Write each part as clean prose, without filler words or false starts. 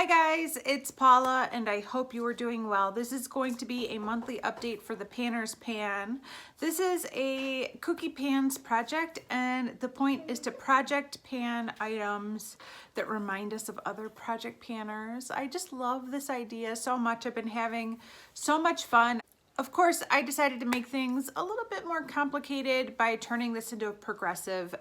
Hi guys, it's Paula and I hope you are doing well. This is going to be a monthly update for the Panner's Pan. This is a cookie pans project and the point is to project pan items that remind us of other project panners. I just love this idea so much. I've been having so much fun. Of course, I decided to make things a little bit more complicated by turning this into a progressive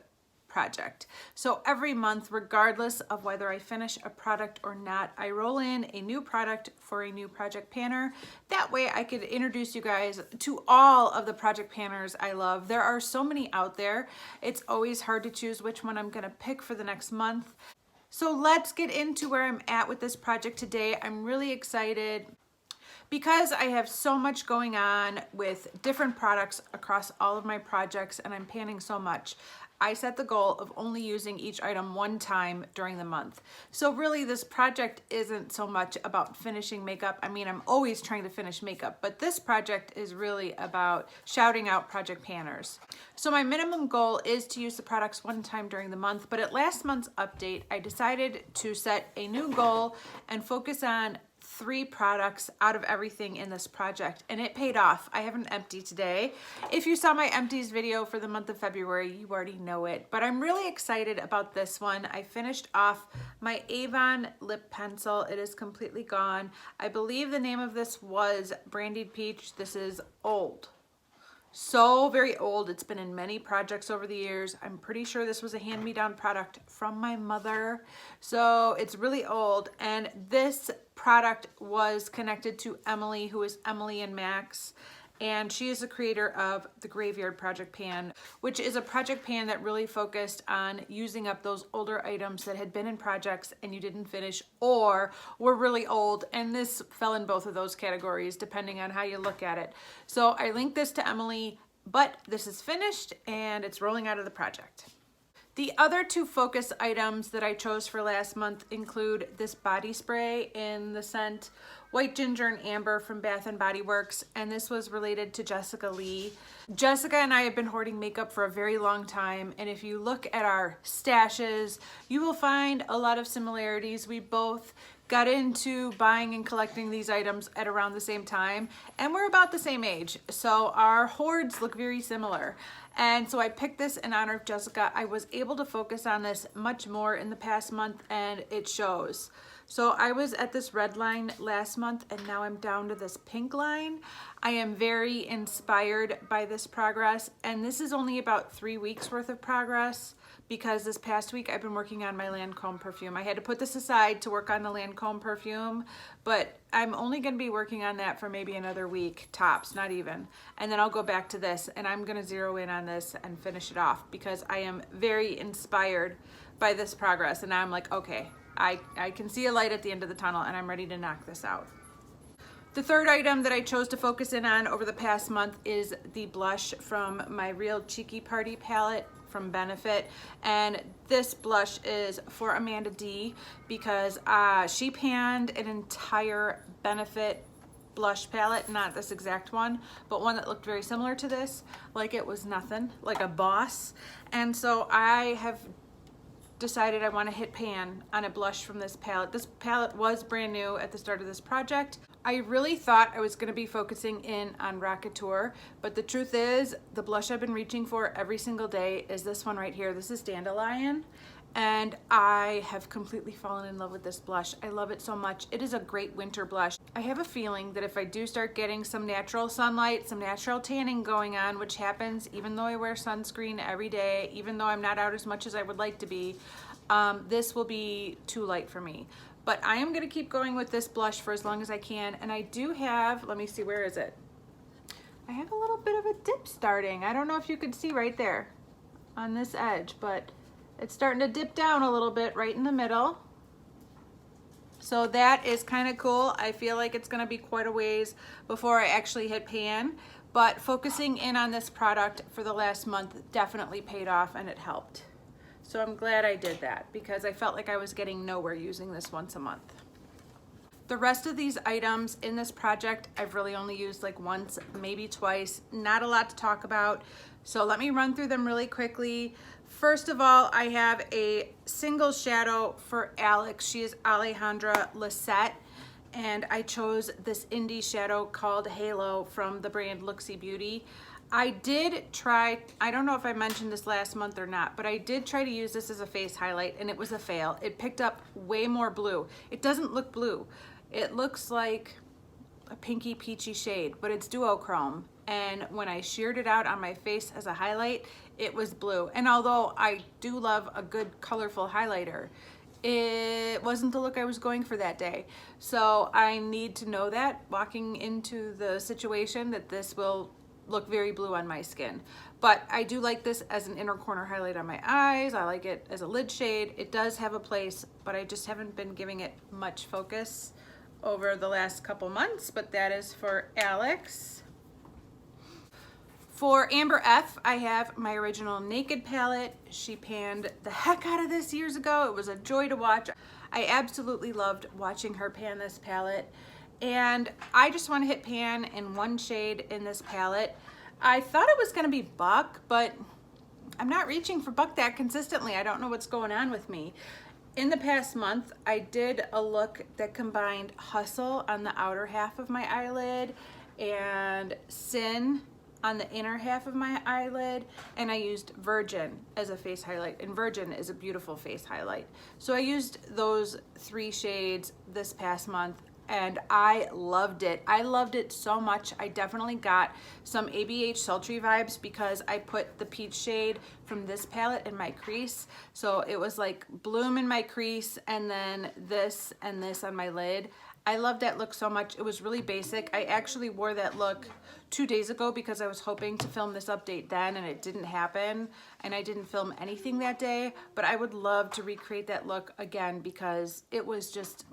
project. So every month, regardless of whether I finish a product or not, I roll in a new product for a new project panner. That way I could introduce you guys to all of the project panners I love. There are so many out there. It's always hard to choose which one I'm gonna pick for the next month. So let's get into where I'm at with this project today. I'm really excited because I have so much going on with different products across all of my projects and I'm panning so much. I set the goal of only using each item one time during the month. So really this project isn't so much about finishing makeup. I mean, I'm always trying to finish makeup, but this project is really about shouting out project panners. So my minimum goal is to use the products one time during the month, but at last month's update, I decided to set a new goal and focus on 3 products out of everything in this project, and it paid off. I have an empty today. If you saw my empties video for the month of February, you already know it, but I'm really excited about this one. I finished off my Avon lip pencil. It is completely gone. I believe the name of this was Brandied Peach. This is old. So very old. It's been in many projects over the years. I'm pretty sure this was a hand-me-down product from my mother. So it's really old. And this product was connected to Emily, who is Emily and Max. And she is the creator of the Graveyard Project Pan, which is a project pan that really focused on using up those older items that had been in projects and you didn't finish or were really old. And this fell in both of those categories, depending on how you look at it. So I linked this to Emily, but this is finished and it's rolling out of the project. The other 2 focus items that I chose for last month include this body spray in the scent White Ginger and Amber from Bath & Body Works, and this was related to Jessica Lee. Jessica and I have been hoarding makeup for a very long time, and if you look at our stashes, you will find a lot of similarities. We both got into buying and collecting these items at around the same time, and we're about the same age, so our hoards look very similar. And so I picked this in honor of Jessica. I was able to focus on this much more in the past month, and it shows. So I was at this red line last month, and now I'm down to this pink line. I am very inspired by this progress, and this is only about 3 weeks worth of progress because this past week I've been working on my Lancome perfume. I had to put this aside to work on the Lancome perfume, but I'm only going to be working on that for maybe another week, tops, not even. And then I'll go back to this, and I'm going to zero in on this and finish it off because I am very inspired by this progress. And now I'm like, okay, I can see a light at the end of the tunnel, and I'm ready to knock this out. The third item that I chose to focus in on over the past month is the blush from my Real Cheeky Party palette from Benefit, and this blush is for Amanda D because she panned an entire Benefit blush palette, not this exact one, but one that looked very similar to this, like it was nothing, like a boss. And so I have decided I want to hit pan on a blush from this palette. This palette was brand new at the start of this project. I really thought I was going to be focusing in on Rockateur, but the truth is the blush I've been reaching for every single day is this one right here. This is Dandelion, and I have completely fallen in love with this blush. I love it so much. It is a great winter blush. I have a feeling that if I do start getting some natural sunlight, some natural tanning going on, which happens even though I wear sunscreen every day, even though I'm not out as much as I would like to be, this will be too light for me. But I am gonna keep going with this blush for as long as I can. And I do have, let me see, where is it? I have a little bit of a dip starting. I don't know if you could see right there on this edge, but it's starting to dip down a little bit right in the middle. So that is kind of cool. I feel like it's gonna be quite a ways before I actually hit pan, but focusing in on this product for the last month definitely paid off and it helped. So I'm glad I did that because I felt like I was getting nowhere using this once a month. The rest of these items in this project, I've really only used like once, maybe twice. Not a lot to talk about. So let me run through them really quickly. First of all, I have a single shadow for Alex. She is Alejandra Lisette. And I chose this indie shadow called Halo from the brand Looksy Beauty. I did try, I don't know if I mentioned this last month or not, but I did try to use this as a face highlight and it was a fail. It picked up way more blue. It doesn't look blue. It looks like a pinky peachy shade, but it's duochrome. And when I sheared it out on my face as a highlight, it was blue. And although I do love a good colorful highlighter, it wasn't the look I was going for that day. So I need to know that walking into the situation that this will look very blue on my skin. But I do like this as an inner corner highlight on my eyes. I like it as a lid shade. It does have a place, but I just haven't been giving it much focus over the last couple months, but that is for Alex. For Amber F, I have my original Naked palette. She panned the heck out of this years ago. It was a joy to watch. I absolutely loved watching her pan this palette. And I just want to hit pan in one shade in this palette. I thought it was going to be Buck, but I'm not reaching for Buck that consistently. I don't know what's going on with me. In the past month, I did a look that combined Hustle on the outer half of my eyelid and Sin on the inner half of my eyelid, and I used Virgin as a face highlight, and Virgin is a beautiful face highlight. So I used those 3 shades this past month and I loved it. I loved it so much. I definitely got some ABH Sultry vibes because I put the peach shade from this palette in my crease. So it was like Bloom in my crease and then this and this on my lid. I loved that look so much. It was really basic. I actually wore that look 2 days ago because I was hoping to film this update then and it didn't happen and I didn't film anything that day, but I would love to recreate that look again because it was just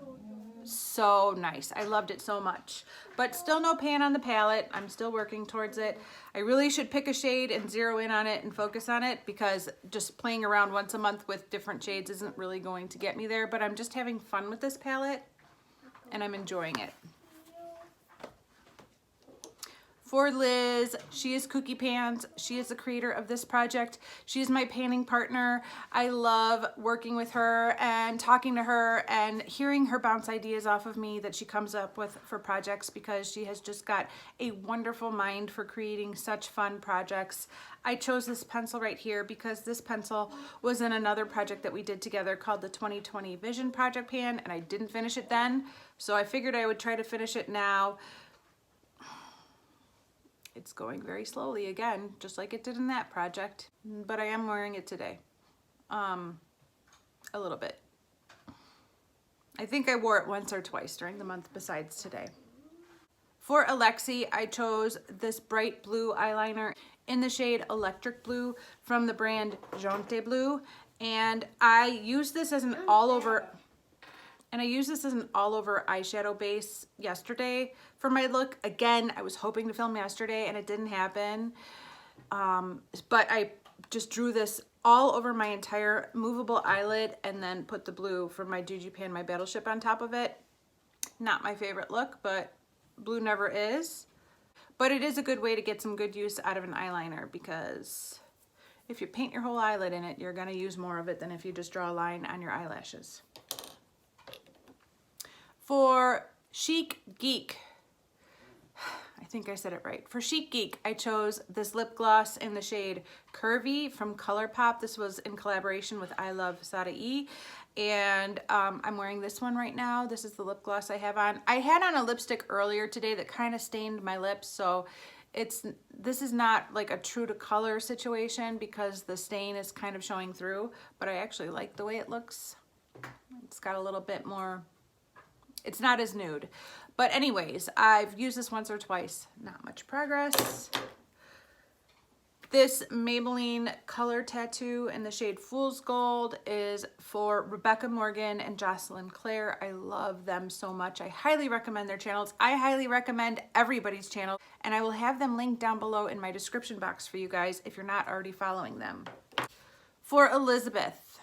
so nice. I loved it so much, but still no pan on the palette. I'm still working towards it. I really should pick a shade and zero in on it and focus on it because just playing around once a month with different shades isn't really going to get me there, but I'm just having fun with this palette and I'm enjoying it. For Liz, she is Kooky Pans. She is the creator of this project. She is my panning partner. I love working with her and talking to her and hearing her bounce ideas off of me that she comes up with for projects because she has just got a wonderful mind for creating such fun projects. I chose this pencil right here because this pencil was in another project that we did together called the 2020 Vision Project Pan, and I didn't finish it then, so I figured I would try to finish it now. It's going very slowly again, just like it did in that project, but I am wearing it today, a little bit. I think I wore it once or twice during the month besides today. For Alexi, I chose this bright blue eyeliner in the shade Electric Blue from the brand Jonte Blue, and I use this as an all-over eyeshadow base yesterday for my look. Again, I was hoping to film yesterday and it didn't happen. But I just drew this all over my entire movable eyelid and then put the blue from my Juju Pan, my Battleship, on top of it. Not my favorite look, but blue never is. But it is a good way to get some good use out of an eyeliner because if you paint your whole eyelid in it, you're gonna use more of it than if you just draw a line on your eyelashes. For Chic Geek, I think I said it right. For Chic Geek, I chose this lip gloss in the shade Curvy from Colourpop. This was in collaboration with I Love Sada E. And I'm wearing this one right now. This is the lip gloss I have on. I had on a lipstick earlier today that kind of stained my lips, so this is not like a true to color situation because the stain is kind of showing through, but I actually like the way it looks. It's got a little bit more, it's not as nude. But anyways, I've used this once or twice, not much progress. This Maybelline color tattoo in the shade Fool's Gold is for Rebecca Morgan and Jocelyn Claire. I love them so much. I highly recommend their channels. I highly recommend everybody's channel, and I will have them linked down below in my description box for you guys if you're not already following them. For Elizabeth,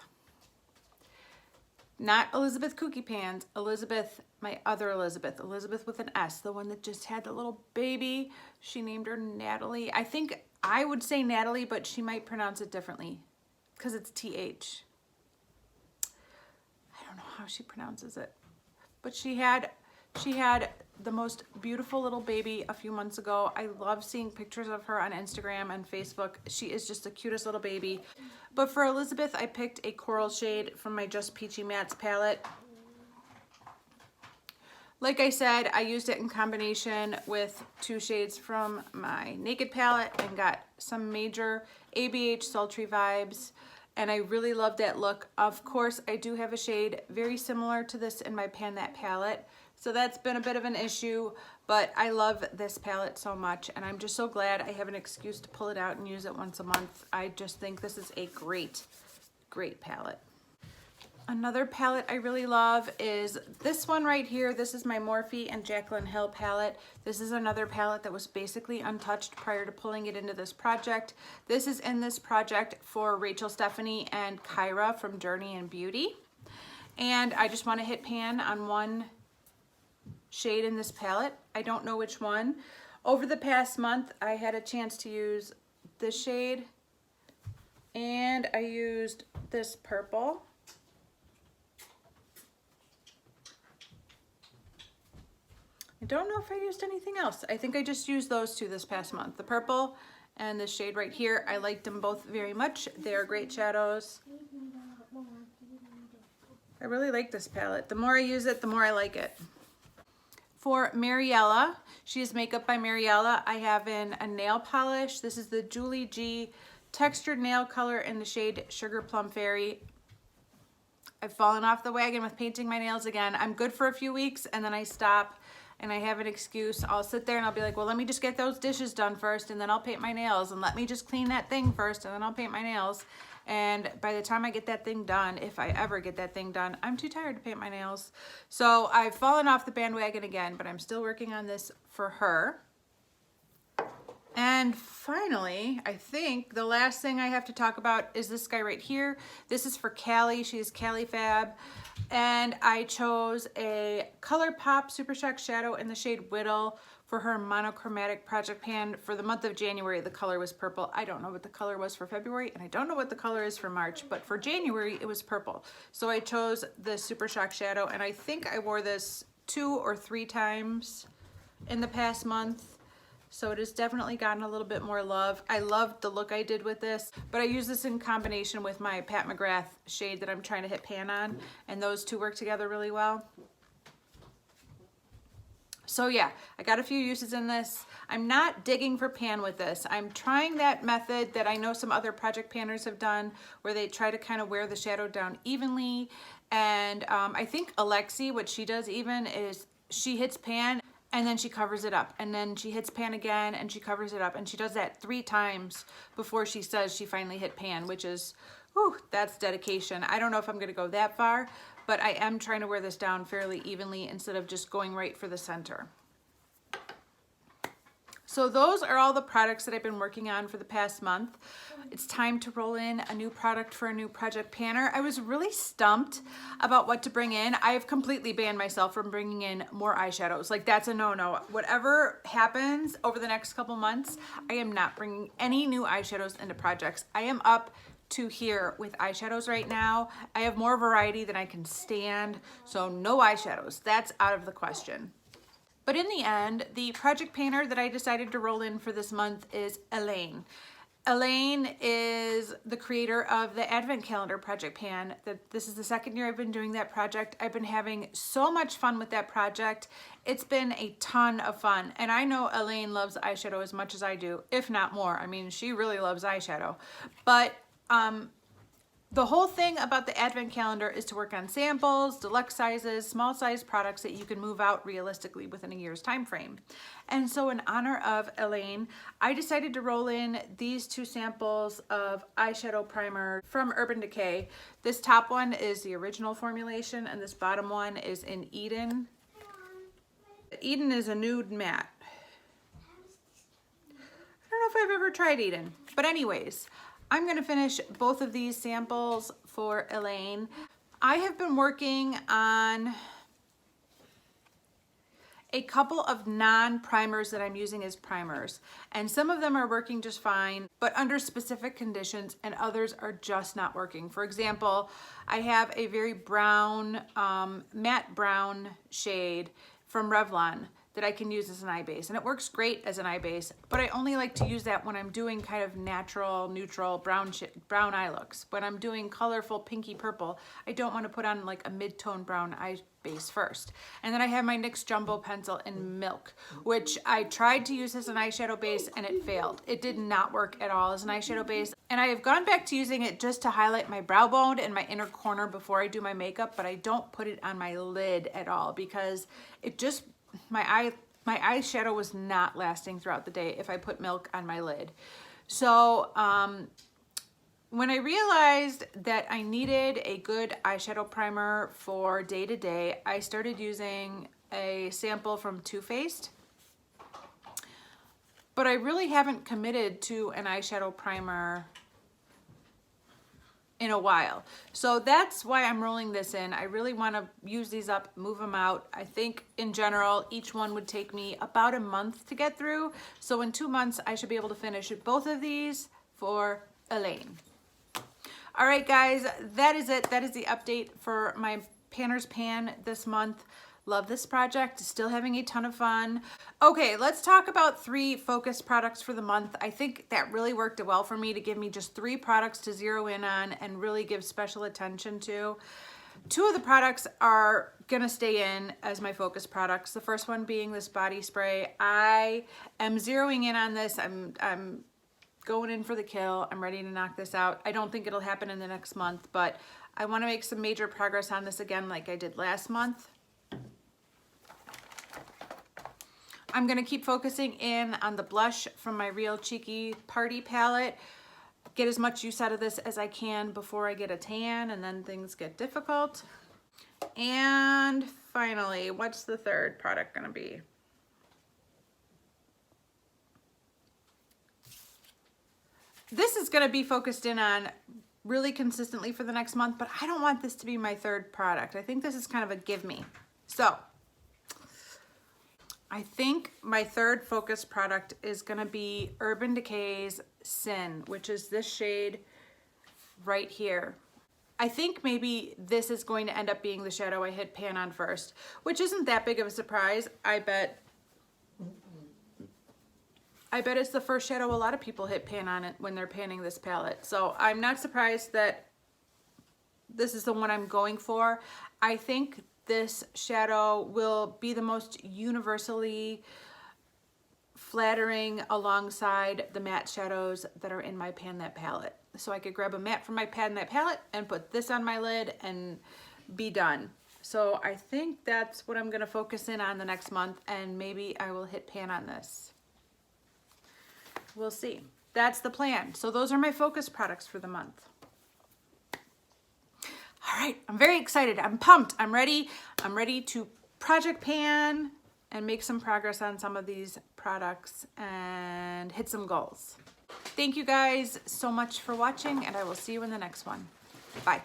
Not Elizabeth Cookie Pans, Elizabeth, my other Elizabeth, Elizabeth with an S, the one that just had the little baby. She named her Natalie. I think I would say Natalie, but she might pronounce it differently because it's TH. I don't know how she pronounces it, but she had the most beautiful little baby a few months ago. I love seeing pictures of her on Instagram and Facebook. She is just the cutest little baby. But for Elizabeth, I picked a coral shade from my Just Peachy Mattes palette. Like I said, I used it in combination with 2 shades from my Naked palette and got some major ABH sultry vibes. And I really love that look. Of course, I do have a shade very similar to this in my Pan That palette. So that's been a bit of an issue, but I love this palette so much, and I'm just so glad I have an excuse to pull it out and use it once a month. I just think this is a great, great palette. Another palette I really love is this one right here. This is my Morphe and Jaclyn Hill palette. This is another palette that was basically untouched prior to pulling it into this project. This is in this project for Rachel Stephanie and Kyra from Journey and Beauty. And I just want to hit pan on one shade in this palette. I don't know which one. Over the past month, I had a chance to use this shade, and I used this purple. I don't know if I used anything else. I think I just used those 2 this past month, the purple and this shade right here. I liked them both very much. They are great shadows. I really like this palette. The more I use it, the more I like it. For Mariella, she is Makeup by Mariella. I have in a nail polish. This is the Julie G textured nail color in the shade Sugar Plum Fairy. I've fallen off the wagon with painting my nails again. I'm good for a few weeks and then I stop and I have an excuse. I'll sit there and I'll be like, well, let me just get those dishes done first and then I'll paint my nails, and let me just clean that thing first and then I'll paint my nails. And by the time I get that thing done, if I ever get that thing done, I'm too tired to paint my nails. So I've fallen off the bandwagon again, but I'm still working on this for her. And finally, I think the last thing I have to talk about is this guy right here. This is for Callie. She's Callie Fab. And I chose a Colourpop Super Shock Shadow in the shade Whittle for her monochromatic project pan. For the month of January, the color was purple. I don't know what the color was for February, and I don't know what the color is for March, but for January, it was purple. So I chose the Super Shock Shadow, and I think I wore this 2 or 3 times in the past month. So it has definitely gotten a little bit more love. I loved the look I did with this, but I use this in combination with my Pat McGrath shade that I'm trying to hit pan on, and those 2 work together really well. So yeah, I got a few uses in this. I'm not digging for pan with this. I'm trying that method that I know some other project panners have done, where they try to kind of wear the shadow down evenly. And I think Alexi, what she does even is she hits pan and then she covers it up, and then she hits pan again and she covers it up, and she does that 3 times before she says she finally hit pan, which is, whew, that's dedication. I don't know if I'm gonna go that far, but I am trying to wear this down fairly evenly instead of just going right for the center. So those are all the products that I've been working on for the past month. It's time to roll in a new product for a new project panner. I was really stumped about what to bring in. I have completely banned myself from bringing in more eyeshadows. Like, that's a no-no. Whatever happens over the next couple months, I am not bringing any new eyeshadows into projects. I am up to here with eyeshadows right now. I have more variety than I can stand, so no eyeshadows. That's out of the question. But in the end, the project painter that I decided to roll in for this month is Elaine. Elaine is the creator of the Advent Calendar Project Pan. This is the 2nd year I've been doing that project. I've been having so much fun with that project. It's been a ton of fun. And I know Elaine loves eyeshadow as much as I do, if not more. I mean, she really loves eyeshadow. But the whole thing about the Advent Calendar is to work on samples, deluxe sizes, small size products that you can move out realistically within a year's time frame. And so in honor of Elaine, I decided to roll in these 2 samples of eyeshadow primer from Urban Decay. This top one is the original formulation, and this bottom one is in Eden. Eden is a nude matte. I don't know if I've ever tried Eden, but anyways, I'm gonna finish both of these samples for Elaine. I have been working on a couple of non-primers that I'm using as primers, and some of them are working just fine, but under specific conditions, and others are just not working. For example, I have a very brown, matte brown shade from Revlon that I can use as an eye base, and it works great as an eye base, but I only like to use that when I'm doing kind of natural, neutral brown eye looks. When I'm doing colorful pinky purple, I don't want to put on like a mid-tone brown eye base first. And then I have my NYX Jumbo Pencil in Milk, which I tried to use as an eyeshadow base and it failed. It did not work at all as an eyeshadow base. And I have gone back to using it just to highlight my brow bone and my inner corner before I do my makeup, but I don't put it on my lid at all because it just, my eyeshadow was not lasting throughout the day if I put Milk on my lid. So when I realized that I needed a good eyeshadow primer for day to day, I started using a sample from Too Faced. But I really haven't committed to an eyeshadow primer in a while. So that's why I'm rolling this in. I really want to use these up, move them out. I think in general, each one would take me about a month to get through. So in 2 months, I should be able to finish both of these for Elaine. All right, guys, that is it. That is the update for my Panner's Pan this month. Love this project, still having a ton of fun. Okay, let's talk about 3 focus products for the month. I think that really worked well for me to give me just 3 products to zero in on and really give special attention to. 2 of the products are gonna stay in as my focus products. The first one being this body spray. I am zeroing in on this. I'm going in for the kill. I'm ready to knock this out. I don't think it'll happen in the next month, but I wanna make some major progress on this again like I did last month. I'm gonna keep focusing in on the blush from my Real Cheeky Party palette. Get as much use out of this as I can before I get a tan and then things get difficult. And finally, what's the third product gonna be? This is gonna be focused in on really consistently for the next month, but I don't want this to be my third product. I think this is kind of a give me. So I think my third focus product is gonna be Urban Decay's Sin, which is this shade right here. I think maybe this is going to end up being the shadow I hit pan on first, which isn't that big of a surprise. I bet it's the first shadow a lot of people hit pan on it when they're panning this palette. So I'm not surprised that this is the one I'm going for. I think this shadow will be the most universally flattering alongside the matte shadows that are in my Pan That palette. So I could grab a matte from my Pan That palette and put this on my lid and be done. So I think that's what I'm gonna focus in on the next month, and maybe I will hit pan on this. We'll see. That's the plan. So those are my focus products for the month. All right, I'm very excited. I'm pumped. I'm ready. I'm ready to project pan and make some progress on some of these products and hit some goals. Thank you guys so much for watching, and I will see you in the next one. Bye.